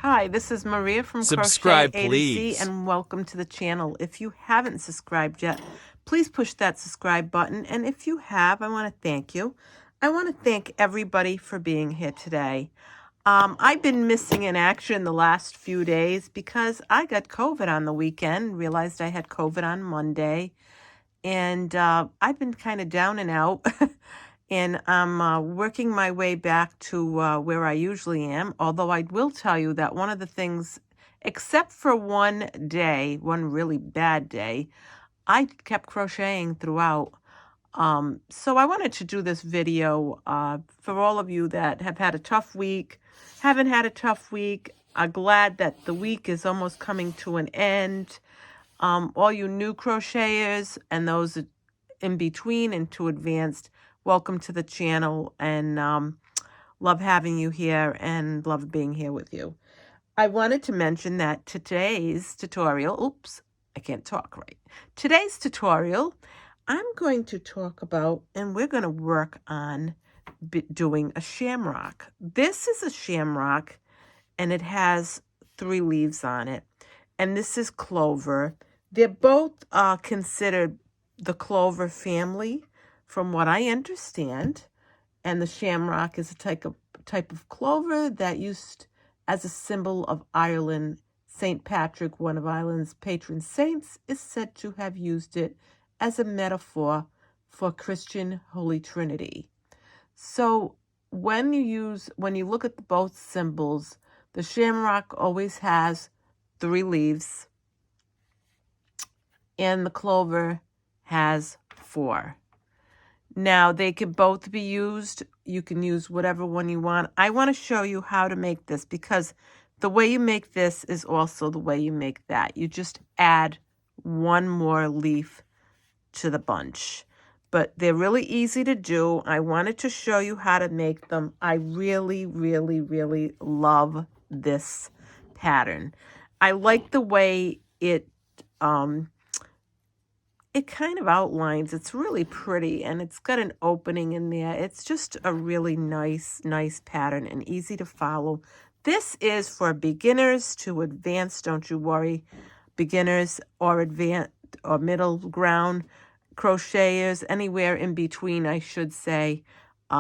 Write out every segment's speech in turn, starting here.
Hi, this is Maria from Subscribe, Crochet A to please. Z, and welcome to the channel. If you haven't subscribed yet, please push that subscribe button. And if you have, I want to thank you. I want to thank everybody for being here today. I've been missing in action the last few days because I got COVID on the weekend, realized I had COVID on Monday, and I've been kind of down and out. And I'm working my way back to where I usually am, although I will tell you that one of the things, except for one day, one really bad day, I kept crocheting throughout. So I wanted to do this video for all of you that have had a tough week, haven't had a tough week. I'm glad that the week is almost coming to an end. All you new crocheters and those in between and to advanced, welcome to the channel, and love having you here and love being here with you. I wanted to mention that today's tutorial, oops, I can't talk right. Today's tutorial, I'm going to talk about, and we're going to work on doing a shamrock. This is a shamrock, and it has 3 leaves on it. And this is clover. They're both considered the clover family, from what I understand. And the shamrock is a type of clover that used as a symbol of Ireland. St. Patrick, one of Ireland's patron saints, is said to have used it as a metaphor for Christian Holy Trinity. So when you look at both symbols, the shamrock always has 3 leaves, and the clover has 4. Now, they can both be used. You can use whatever one you want. I want to show you how to make this, because the way you make this is also the way you make that. You just add one more leaf to the bunch. But they're really easy to do. I wanted to show you how to make them. I really, really, really love this pattern. I like the way it kind of outlines. It's really pretty, and it's got an opening in there. It's just a really nice pattern and easy to follow. This is for beginners to advanced, don't you worry. Beginners or advanced or middle ground crocheters, anywhere in between, I should say.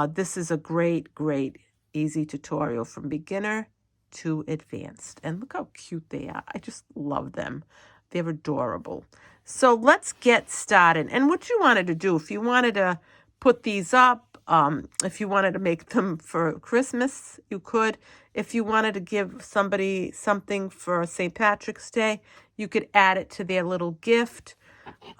This is a great easy tutorial from beginner to advanced. And look how cute they are. I just love them. They're adorable. So let's get started. And what you wanted to do, if you wanted to put these up, if you wanted to make them for Christmas, you could. If you wanted to give somebody something for St. Patrick's Day, you could add it to their little gift.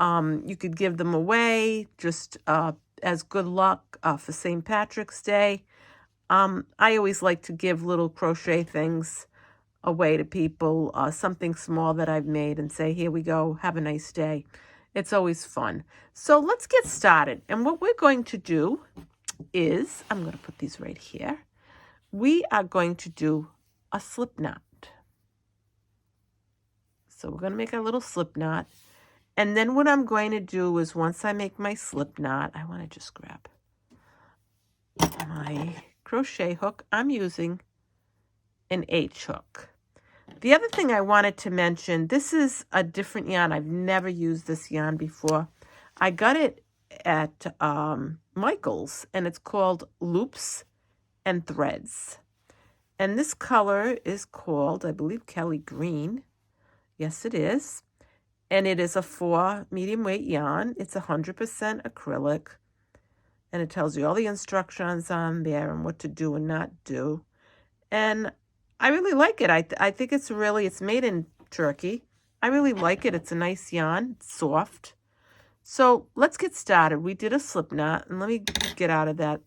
You could give them away just as good luck for St. Patrick's Day. I always like to give little crochet things away to people, something small that I've made, and say, here we go, have a nice day. It's always fun. So let's get started. And what we're going to do is, I'm going to put these right here. We are going to do a slip knot. So we're going to make a little slip knot. And then what I'm going to do is, once I make my slip knot, I want to just grab my crochet hook. I'm using an H hook. The other thing I wanted to mention, this is a different yarn. I've never used this yarn before. I got it at Michael's, and it's called Loops and Threads. And this color is called, I believe, Kelly Green. Yes, it is. And it is a 4 medium weight yarn. It's 100% acrylic. And it tells you all the instructions on there and what to do and not do. And I really like it. I think it's made in Turkey. I really like it. It's a nice yarn. It's soft. So let's get started. We did a slip knot. And let me get out of that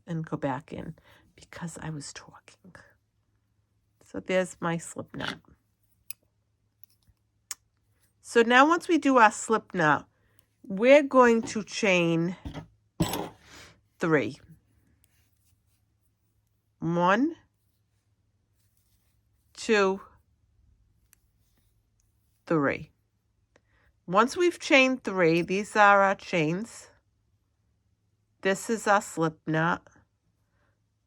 and go back in, because I was talking. So there's my slip knot. So now once we do our slip knot, we're going to chain 3. 1, 2, 3. Once we've chained 3, these are our chains. This is our slip knot.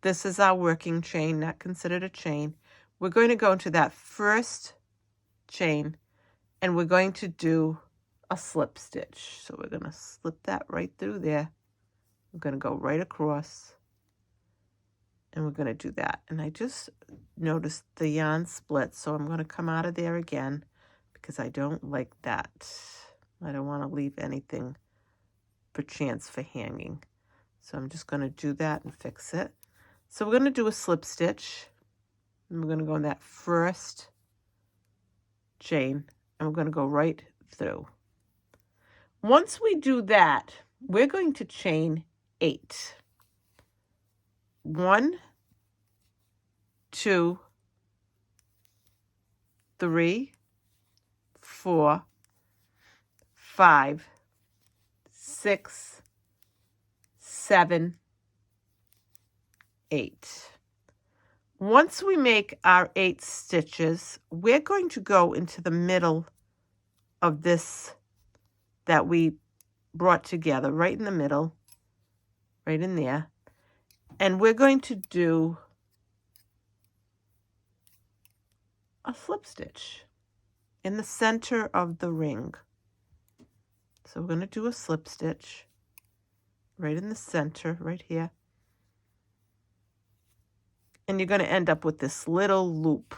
This is our working chain, not considered a chain. we're going to go into that first chain and we're going to do a slip stitch. So we're going to slip that right through there. We're going to go right across and we're going to do that. And I just noticed the yarn split, so I'm going to come out of there again because I don't like that. I don't want to leave anything per chance for hanging. So I'm just going to do that and fix it. So we're going to do a slip stitch. And we're going to go in that first chain and we're going to go right through. Once we do that, we're going to chain 8. 1, 2, 3, 4, 5, 6, 7, 8. Once we make our 8 stitches, we're going to go into the middle of this that we brought together, right in the middle, right in there. And we're going to do a slip stitch in the center of the ring. So we're going to do a slip stitch right in the center, right here. And you're going to end up with this little loop.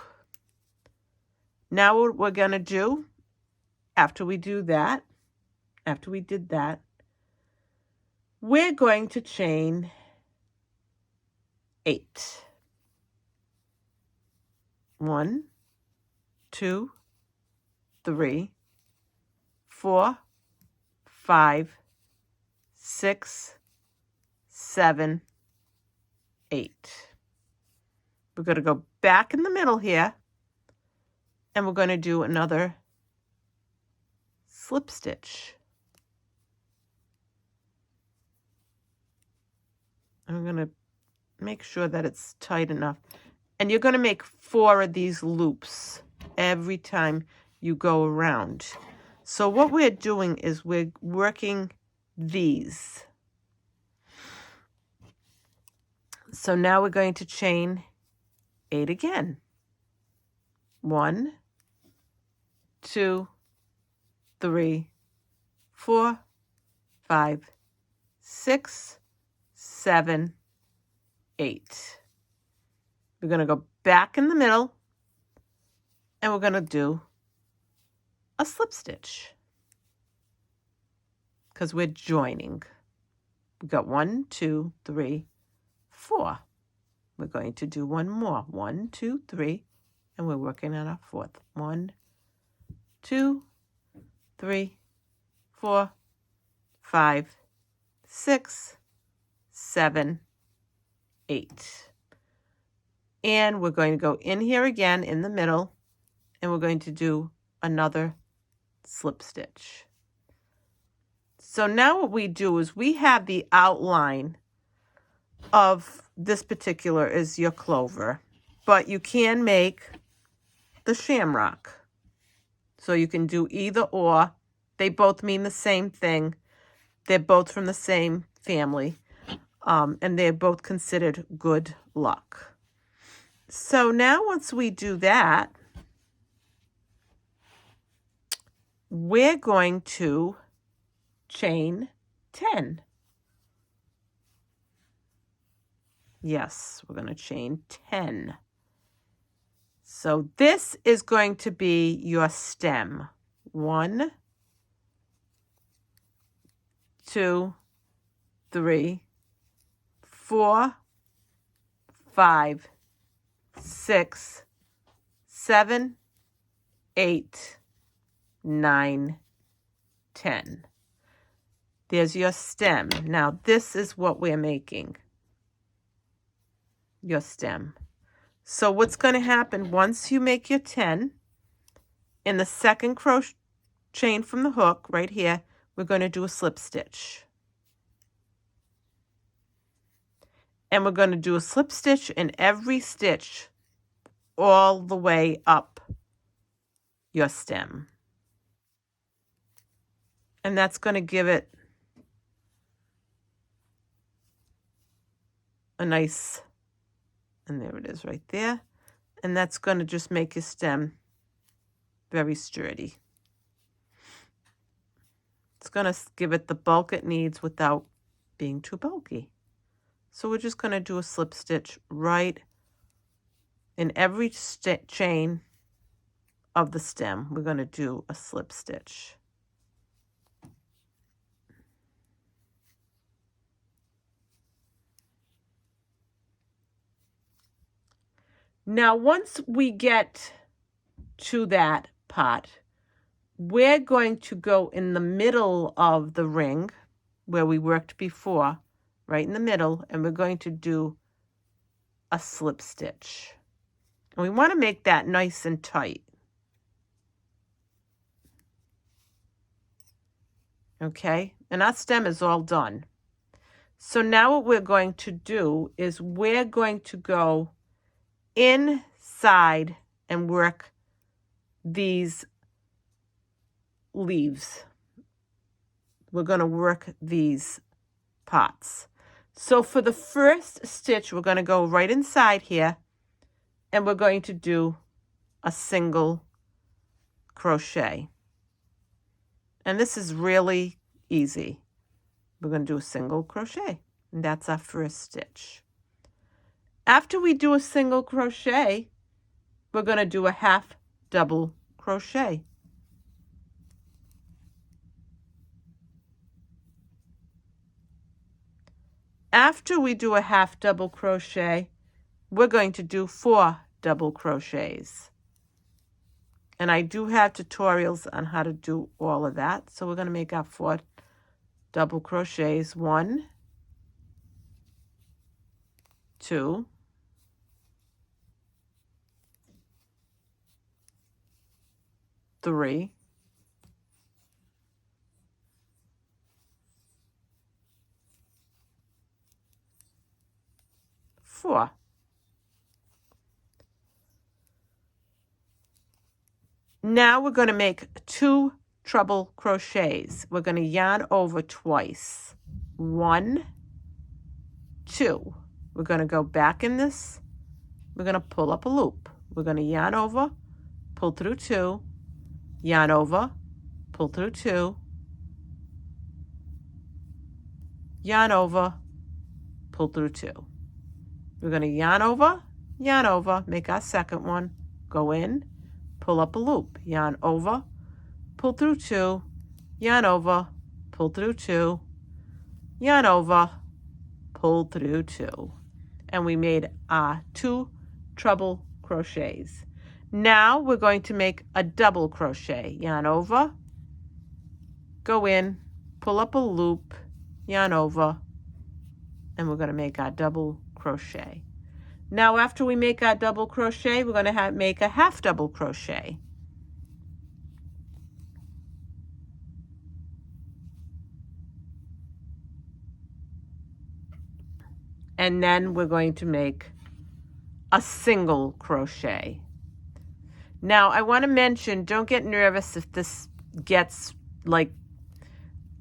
Now what we're going to do, after we did that, we're going to chain 8. 1, 2, 3, 4, 5, 6, 7, 8. We're going to go back in the middle here, and we're going to do another slip stitch. I'm going to make sure that it's tight enough. And you're going to make 4 of these loops every time you go around. So what we're doing is we're working these. So now we're going to chain 8 again. 1, 2, 3, 4, 5, 6, 7, 8. We're going to go back in the middle and we're going to do a slip stitch because we're joining. We got 1, 2, 3, 4. We're going to do one more. 1, 2, 3, and we're working on our 4th. 1, 2, 3, 4, 5, 6, 7, 8. And we're going to go in here again in the middle, and we're going to do another slip stitch. So now what we do is we have the outline of this particular is your clover, but you can make the shamrock. So you can do either or. They both mean the same thing. They're both from the same family, and they're both considered good luck. So now once we do that, we're going to chain 10. Yes, we're going to chain 10. So this is going to be your stem. 1, 2, 3, 4, 5, 6, 7, 8, 9, 10. There's your stem. Now this is what we're making. Your stem. So what's going to happen once you make your 10, in the second crochet chain from the hook right here, we're going to do a slip stitch. And we're going to do a slip stitch in every stitch all the way up your stem. And that's going to give it a nice, and there it is right there. and that's going to just make your stem very sturdy. It's going to give it the bulk it needs without being too bulky. So we're just going to do a slip stitch right in every chain of the stem. We're going to do a slip stitch. Now, once we get to that part, we're going to go in the middle of the ring where we worked before, right in the middle, and we're going to do a slip stitch. And we want to make that nice and tight. Okay, and our stem is all done. So now what we're going to do is we're going to go inside and work these leaves. We're going to work these pots. So for the first stitch, we're going to go right inside here, and we're going to do a single crochet. And this is really easy. We're going to do a single crochet, and that's our first stitch. After we do a single crochet, we're going to do a half double crochet. After we do a half double crochet, we're going to do 4 double crochets. And I do have tutorials on how to do all of that. So we're going to make our 4 double crochets. 1, 2, 3, 4. Now we're going to make 2 treble crochets. We're going to yarn over twice. 1, 2. We're going to go back in this. We're going to pull up a loop. We're going to yarn over, pull through 2, yarn over, pull through 2, yarn over, pull through 2. We're going to yarn over, make our second one, go in, pull up a loop, yarn over, pull through 2, yarn over, pull through 2, yarn over, pull through 2. And we made our 2 treble crochets. Now we're going to make a double crochet. Yarn over, go in, pull up a loop, yarn over, and we're going to make our double crochet. Now after we make our double crochet, we're going to make a half double crochet. And then we're going to make a single crochet. Now I want to mention, don't get nervous if this gets like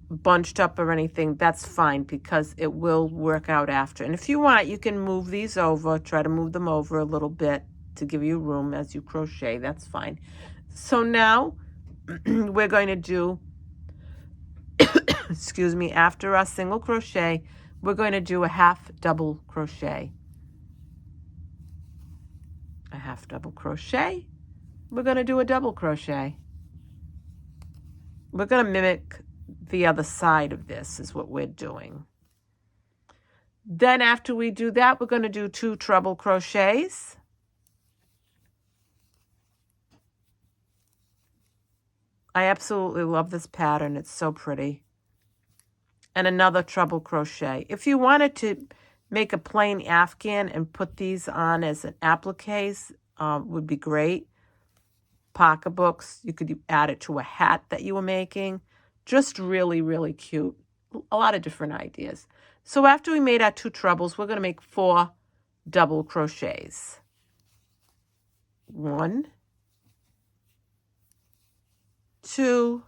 bunched up or anything. That's fine, because it will work out after. And if you want, you can move these over, try to move them over a little bit to give you room as you crochet. That's fine. So now we're going to do, excuse me, after our single crochet, we're going to do a half double crochet. A half double crochet. We're going to do a double crochet. We're going to mimic the other side of this is what we're doing. Then after we do that, we're going to do 2 treble crochets. I absolutely love this pattern. It's so pretty. And another treble crochet. If you wanted to make a plain afghan and put these on as an appliques, would be great. Pocketbooks, you could add it to a hat that you were making. Just really, really cute. A lot of different ideas. So after we made our 2 trebles, we're going to make 4 double crochets. 1, 2,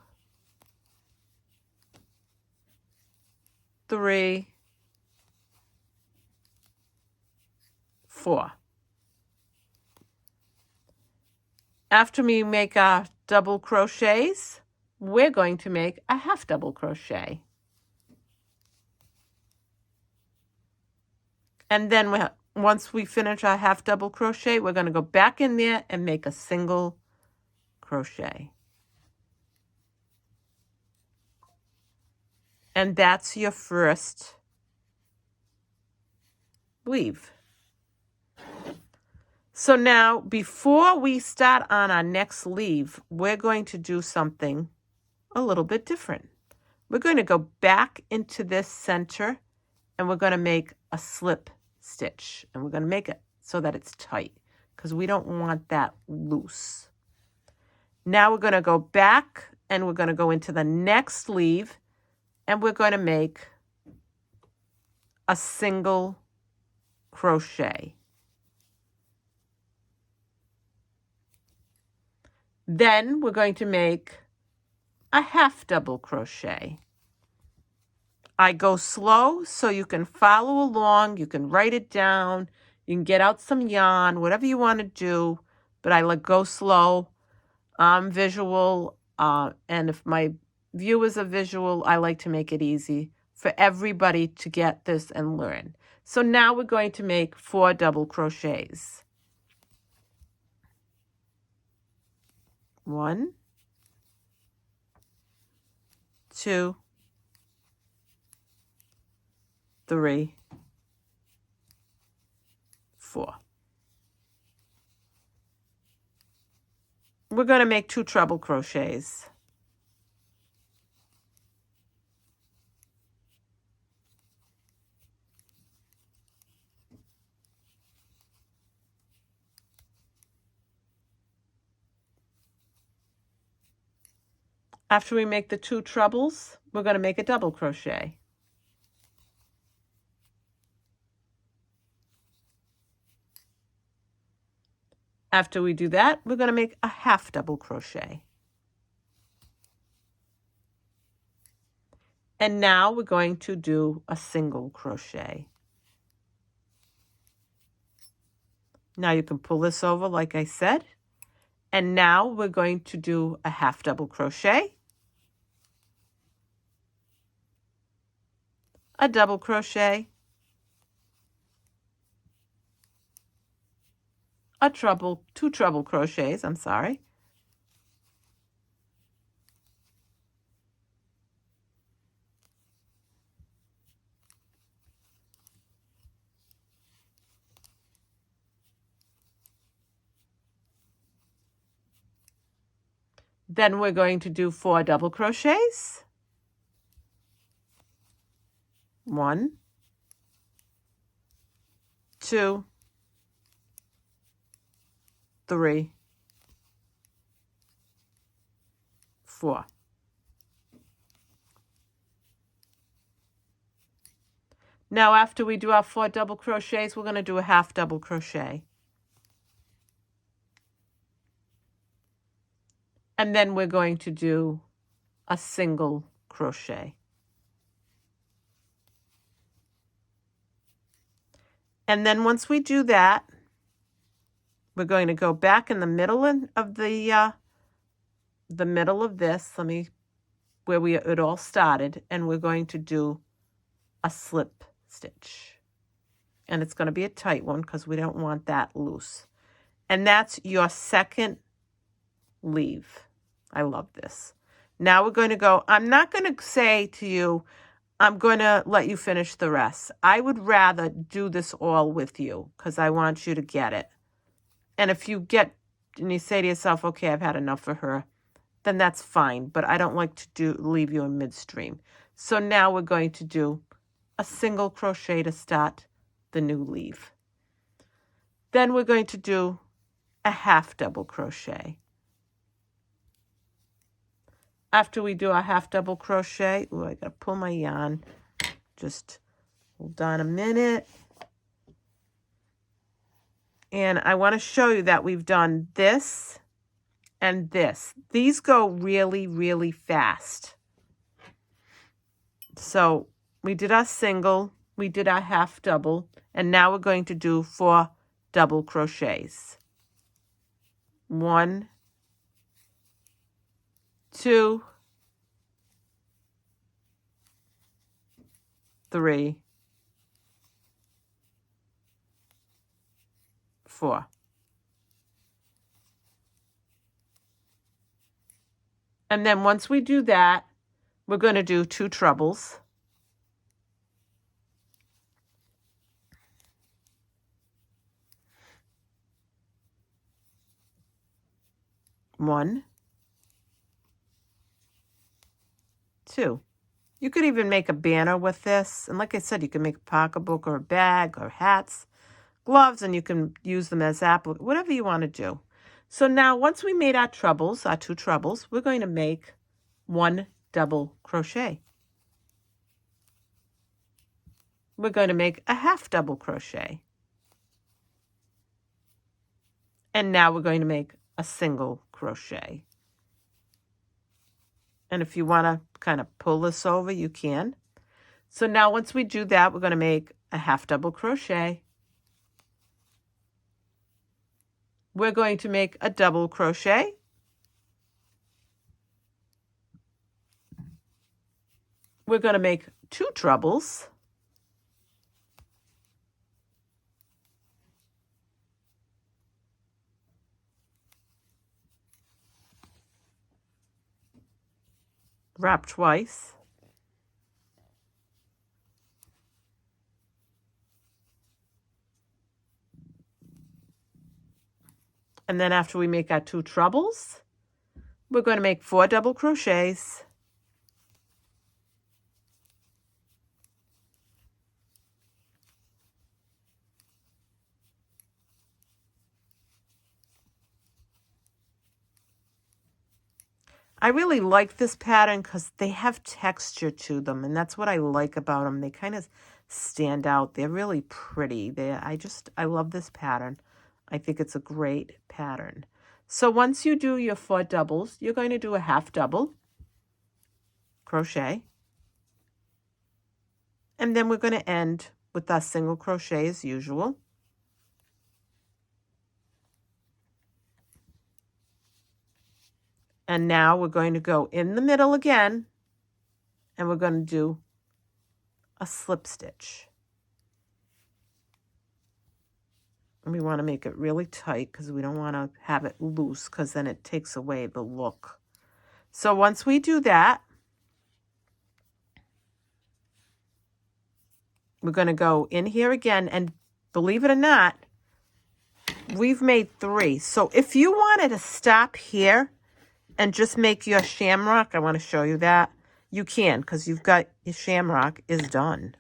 3, 4. After we make our double crochets, we're going to make a half double crochet. And then once we finish our half double crochet, we're going to go back in there and make a single crochet. And that's your first weave. So now, before we start on our next leaf, we're going to do something a little bit different. We're going to go back into this center and we're going to make a slip stitch. And we're going to make it so that it's tight because we don't want that loose. Now we're going to go back and we're going to go into the next leaf and we're going to make a single crochet. Then we're going to make a half double crochet. I go slow so you can follow along, you can write it down, you can get out some yarn, whatever you want to do, but I go slow. I'm visual, and if my viewers are visual, I like to make it easy for everybody to get this and learn. So now we're going to make 4 double crochets. 1, 2, 3, 4. We're going to make 2 treble crochets. After we make the 2 trebles, we're going to make a double crochet. After we do that, we're going to make a half double crochet. And now we're going to do a single crochet. Now you can pull this over like I said. And now we're going to do a half double crochet, a double crochet, a treble, 2 treble crochets, I'm sorry. Then we're going to do 4 double crochets. 1, 2, 3, 4. Now after we do our 4 double crochets, we're going to do a half double crochet. And then we're going to do a single crochet. And then once we do that, we're going to go back in the middle of the middle of this, where it all started, and we're going to do a slip stitch. And it's going to be a tight one because we don't want that loose. And that's your second leaf. I love this. Now we're going to go, I'm not going to say to you, I'm going to let you finish the rest. I would rather do this all with you because I want you to get it. And if you get, and you say to yourself, okay, I've had enough for her, then that's fine. But I don't like to leave you in midstream. So now we're going to do a single crochet to start the new leaf. Then we're going to do a half double crochet. After we do our half double crochet, I gotta pull my yarn. Just hold on a minute. And I want to show you that we've done this and this. These go really, really fast. So we did our single, we did our half double, and now we're going to do 4 double crochets. 1, 2, 3, 4. And then once we do that, we're going to do 2 trebles. One, 2. You could even make a banner with this. And like I said, you can make a pocketbook or a bag or hats, gloves, and you can use them as whatever you want to do. So now once we made our trebles, our 2 trebles, we're going to make 1 double crochet. We're going to make a half double crochet. And now we're going to make a single crochet. And if you want to kind of pull this over, you can. So now once we do that, we're going to make a half double crochet. We're going to make a double crochet. We're going to make 2 trebles. Wrap twice. And then after we make our 2 trebles, we're going to make 4 double crochets. I really like this pattern because they have texture to them, and that's what I like about them. They kind of stand out. They're really pretty. I love this pattern. I think it's a great pattern. So once you do your 4 doubles, you're going to do a half double crochet. And then we're going to end with our single crochet as usual. And now we're going to go in the middle again, and we're going to do a slip stitch. And we want to make it really tight because we don't want to have it loose because then it takes away the look. So once we do that, we're going to go in here again, and believe it or not, we've made 3. So if you wanted to stop here and just make your shamrock, I want to show you that. You can, because you've got your shamrock is done.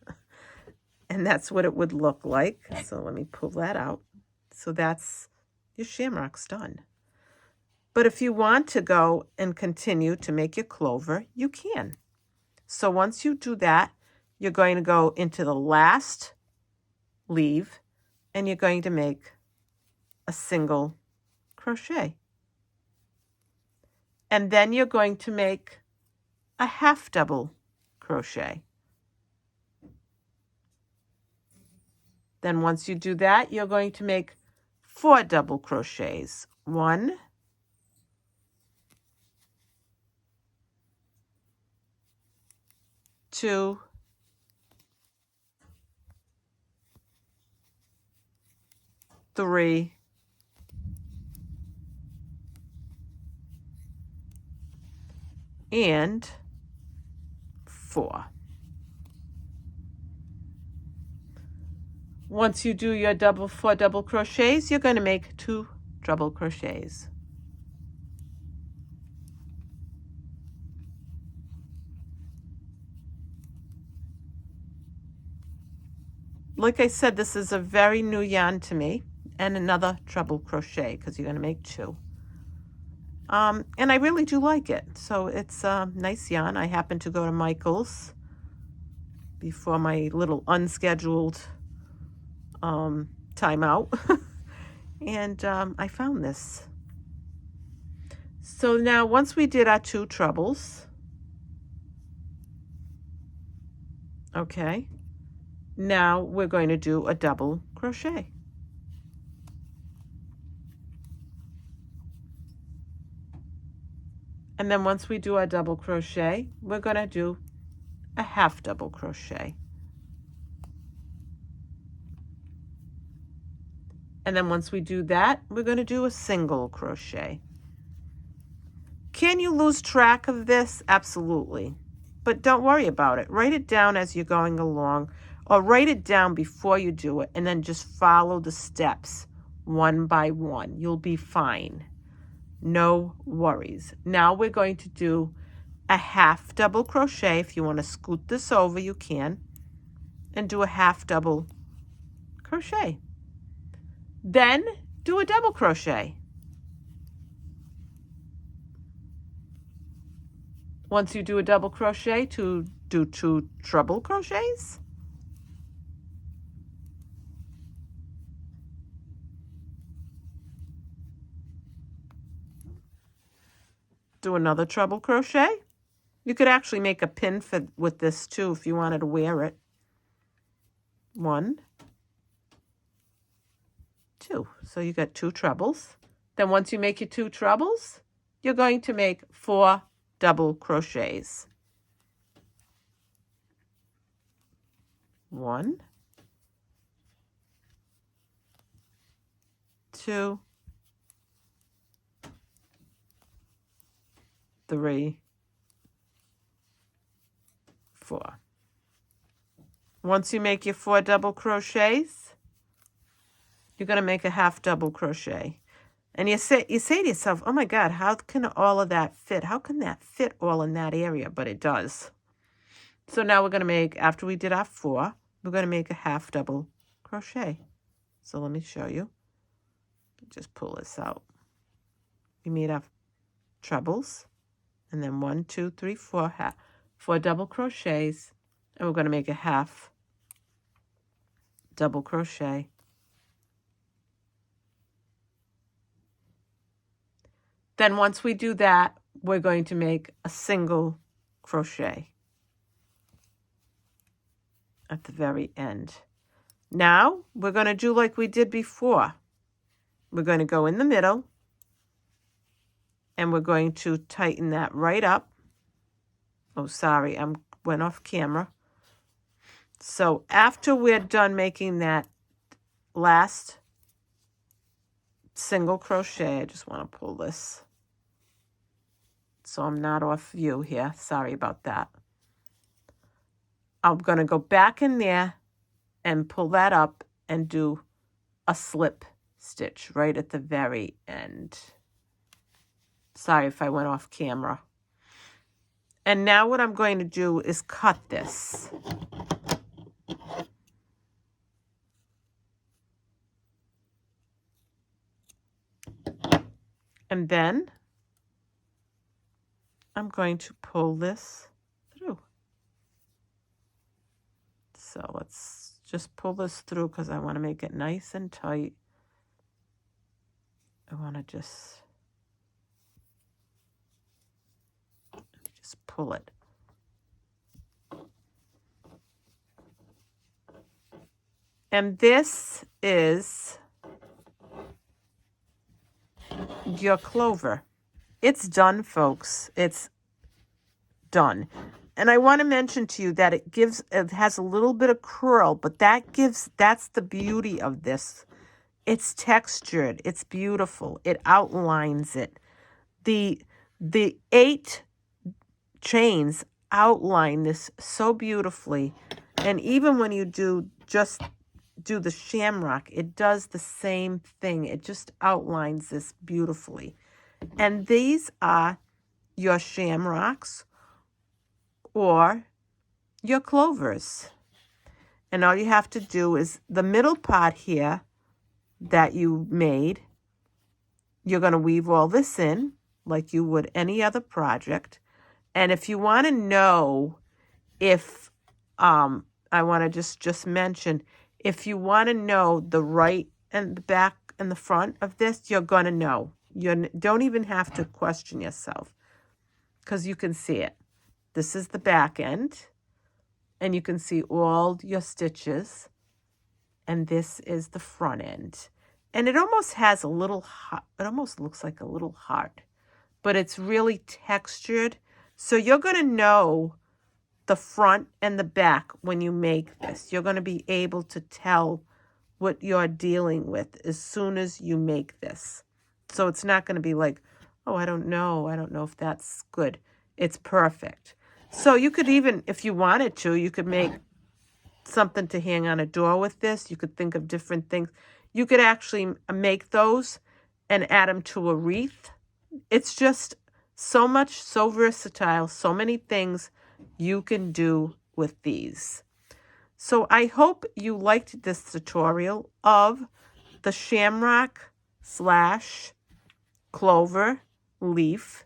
And that's what it would look like. So let me pull that out. So that's your shamrock's done. But if you want to go and continue to make your clover, you can. So once you do that, you're going to go into the last leaf, and you're going to make a single crochet. And then you're going to make a half double crochet. Then once you do that, you're going to make 4 double crochets. 1, 2, 3, 4. Once you do your 4 double crochets, you're going to make 2 double crochets. Like I said, this is a very new yarn to me, and another treble crochet because you're going to make 2. And I really do like it. So it's a nice yarn. I happened to go to Michael's before my little unscheduled timeout. And I found this. So now once we did our 2 trebles, okay, now we're going to do a double crochet. And then once we do our double crochet, we're going to do a half double crochet. And then once we do that, we're going to do a single crochet. Can you lose track of this? Absolutely. But don't worry about it. Write it down as you're going along, or write it down before you do it, and then just follow the steps one by one. You'll be fine. No worries. Now we're going to do a half double crochet. If you want to scoot this over, you can, and do a half double crochet. Then do a double crochet. Once you do a double crochet, do 2 treble crochets. Do another treble crochet. You could actually make a pin with this too if you wanted to wear it. 1, 2. So you got 2 trebles. Then once you make your 2 trebles, you're going to make 4 double crochets. 1, 2, 3, 4. Once you make your 4 double crochets, you're going to make a half double crochet. And you say to yourself, oh my God, how can all of that fit? How can that fit all in that area? But it does. So now we're going to make, after we did our 4, we're going to make a half double crochet. So let me show you. Just pull this out. We made our trebles, and then 1, 2, 3, 4, 4 double crochets, and we're going to make a half double crochet. Then once we do that, we're going to make a single crochet at the very end. Now we're going to do like we did before. We're going to go in the middle, and we're going to tighten that right up. Oh, sorry, I went off camera. So after we're done making that last single crochet, I just want to pull this so I'm not off view here. Sorry about that. I'm going to go back in there and pull that up and do a slip stitch right at the very end. Sorry if I went off camera. And now what I'm going to do is cut this. And then I'm going to pull this through. So let's just pull this through because I want to make it nice and tight. I want to just pull it. And this is your clover. It's done, folks. It's done. And I want to mention to you that it has a little bit of curl, but that's the beauty of this. It's textured. It's beautiful. It outlines it. The 8 chains outline this so beautifully. And even when you do the shamrock, it does the same thing. It just outlines this beautifully. And these are your shamrocks or your clovers. And all you have to do is the middle part here that you made, you're going to weave all this in like you would any other project. And if you want to know if, I want to just mention, if you want to know the right and the back and the front of this, you're going to know. You don't even have to question yourself because you can see it. This is the back end, and you can see all your stitches, and this is the front end. And it almost has a little heart. It almost looks like a little heart. but it's really textured. So you're going to know the front and the back when you make this. You're going to be able to tell what you're dealing with as soon as you make this. So it's not going to be like, oh, I don't know if that's good. It's perfect. So you could even, if you wanted to, you could make something to hang on a door with this. You could think of different things. You could actually make those and add them to a wreath. It's just so much, so versatile, so many things you can do with these. So I hope you liked this tutorial of the Shamrock / Clover leaf.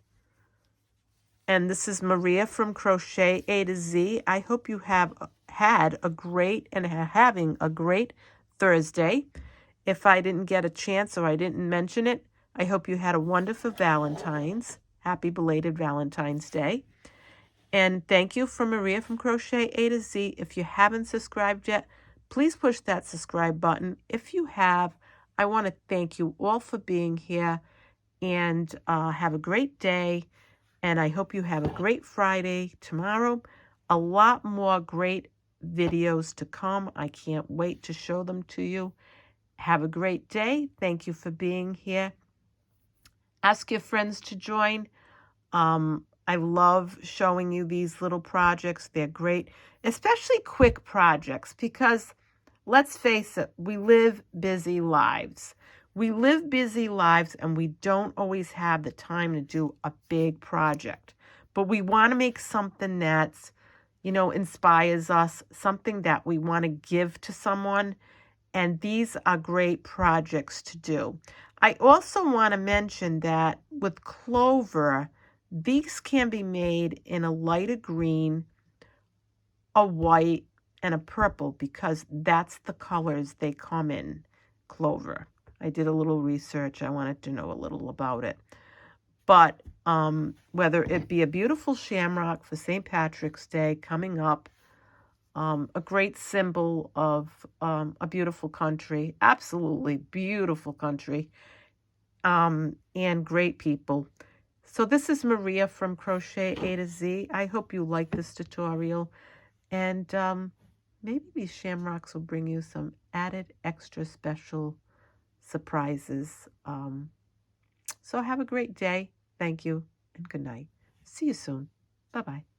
And this is Maria from Crochet A to Z. I hope you have had a great and are having a great Thursday. If I didn't get a chance or I didn't mention it, I hope you had a wonderful Valentine's. Happy belated Valentine's Day. And thank you from Maria from Crochet A to Z. If you haven't subscribed yet, please push that subscribe button. If you have, I want to thank you all for being here, and have a great day. And I hope you have a great Friday tomorrow. A lot more great videos to come. I can't wait to show them to you. Have a great day. Thank you for being here. Ask your friends to join. I love showing you these little projects. They're great, especially quick projects, because let's face it, we live busy lives. We live busy lives and we don't always have the time to do a big project. But we want to make something that's, inspires us, something that we want to give to someone. And these are great projects to do. I also want to mention that with clover, these can be made in a lighter green, a white, and a purple, because that's the colors they come in, clover. I did a little research. I wanted to know a little about it. But whether it be a beautiful shamrock for St. Patrick's Day coming up, a great symbol of a beautiful country, absolutely beautiful country, and great people. So this is Maria from Crochet A to Z. I hope you like this tutorial, and maybe these shamrocks will bring you some added extra special surprises. So have a great day. Thank you, and good night. See you soon. Bye-bye.